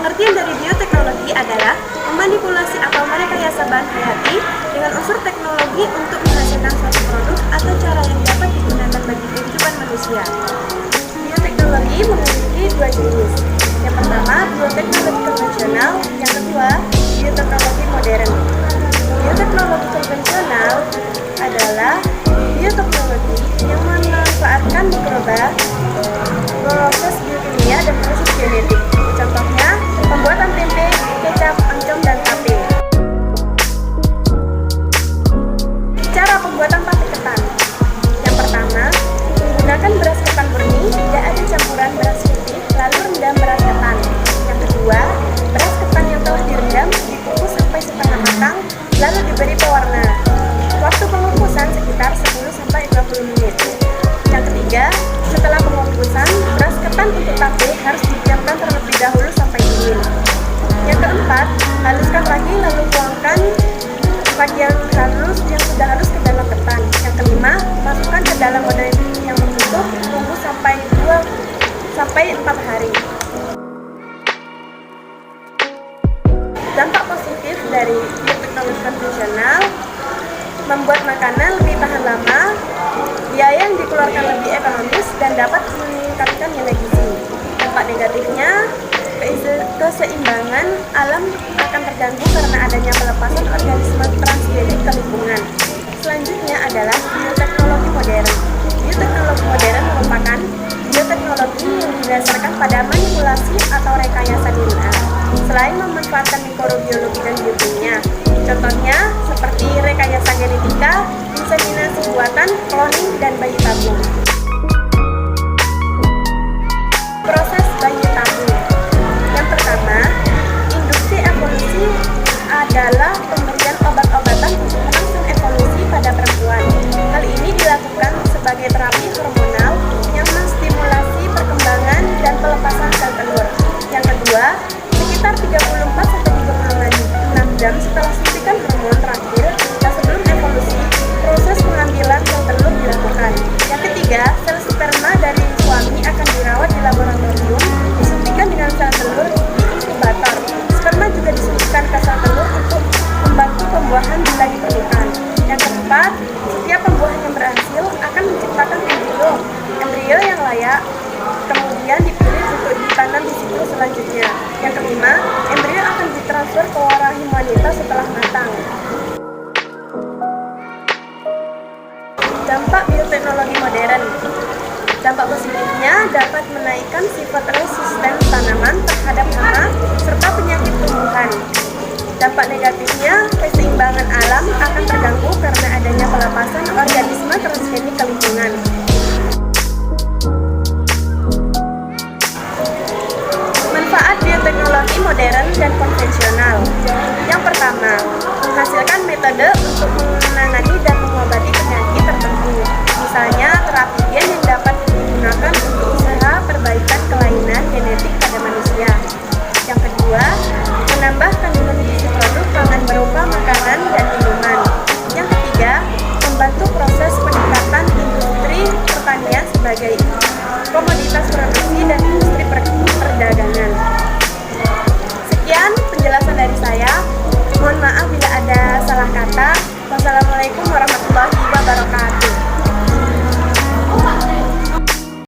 Pengertian dari bioteknologi adalah memanipulasi atau merekayasa bahan hayati dengan unsur teknologi untuk menghasilkan suatu produk atau cara yang dapat digunakan bagi kehidupan manusia. Bioteknologi memiliki dua jenis. Yang pertama, bioteknologi konvensional, yang kedua, bioteknologi modern. Bioteknologi konvensional adalah bioteknologi yang memanfaatkan mikroba, proses biokimia, dan proses genetik. Contohnya, pembuatan tempe, kecap, oncom, dan tape. Cara pembuatan tape ketan. Yang pertama, menggunakan beras ketan murni, tidak ada campuran beras putih, lalu rendam beras ketan. Yang kedua, beras ketan yang telah direndam dikukus sampai setengah matang, lalu diberi pewarna. Waktu pengukusan sekitar 10-20 menit. Yang ketiga, setelah pengukusan, beras ketan untuk tape harus didiamkan terlebih dahulu sampai dingin. Yang keempat, haluskan lagi lalu tuangkan bagian halus yang sudah halus ke dalam ketan. Yang kelima, masukkan ke dalam wadah yang tertutup, tunggu sampai 2-4 hari. Dampak positif dari bioteknologi konvensional: membuat makanan lebih tahan lama, biaya yang dikeluarkan lebih ekonomis, dan dapat meningkatkan nilai gizi. Dampak negatifnya, keseimbangan alam akan terganggu karena adanya pelepasan organisme transgenik ke lingkungan. Selanjutnya adalah bioteknologi modern. Bioteknologi modern merupakan bioteknologi yang didasarkan pada manipulasi atau rekayasa DNA. Selain memanfaatkan mikrobiologi dan biokimia, contohnya seperti rekayasa genetika, inseminasi buatan, cloning, dan bayi tabung. Proses bayi tabung. Yang pertama, industri evolusi adalah pemberian obat-obatan untuk merangsang evolusi pada perempuan. Hal ini dilakukan sebagai terapi hormonal yang menstimulasi perkembangan dan pelepasan sel telur. Yang kedua, sekitar 34-36 jam setelah suntikan hormon terakhir dan sebelum evolusi, proses pengambilan sel telur dilakukan. Yang ketiga, sel sperma dari suami akan dirawat di laboratorium, disuntikan dengan sel telur di inkubator. Sperma juga disuntikan ke sel telur untuk membantu pembuahan bila diperlukan. Yang keempat, setiap pembuahan yang berhasil akan menciptakan embrio yang layak, kemudian dipilih untuk ditanam di siklus selanjutnya. Yang kelima, embrio akan ditransfer ke rahim wanita setelah matang. Dampak bioteknologi modern. Dampak positifnya dapat menaikkan sifat resisten tanaman terhadap hama serta penyakit tumbuhan. Dampak negatifnya, keseimbangan alam akan terganggu karena adanya pelepasan organisme transgenik ke lingkungan. Manfaat bioteknologi modern dan konvensional. Yang pertama, menghasilkan metode untuk menangani dan mengobati penyakit tertentu. Misalnya, terapi gen yang dapat digunakan untuk usaha perbaikan kelainan genetik pada manusia. Yang kedua, menambah kandungan gizi produk pangan berupa makanan dan minuman. Yang ketiga, membantu proses peningkatan industri pertanian sebagai komoditas